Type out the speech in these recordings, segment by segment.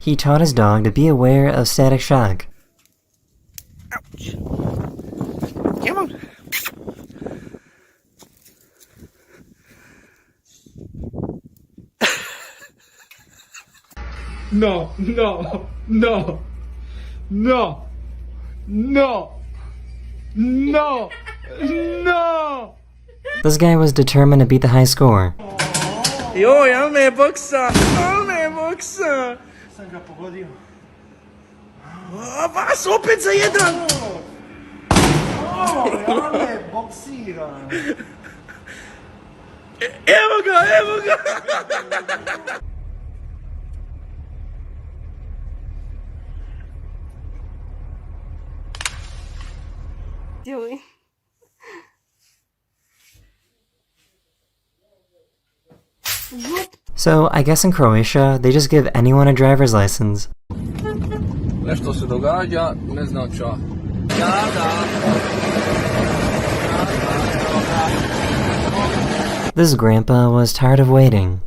He taught his dog to be aware of static shock. Ouch. Come on. No, no, no, no, no, no, no! This guy was determined to beat the high score. Joj, ja me boksa! Ja me boksa! Sam ga pogodio. A vas opet za jedan! Ja me boksira. Evo ga, evo ga! Doing. So, I guess in Croatia, they just give anyone a driver's license. Nešto se događa, ne znam ča. This grandpa was tired of waiting.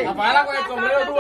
Rafaela con el sombrero tú,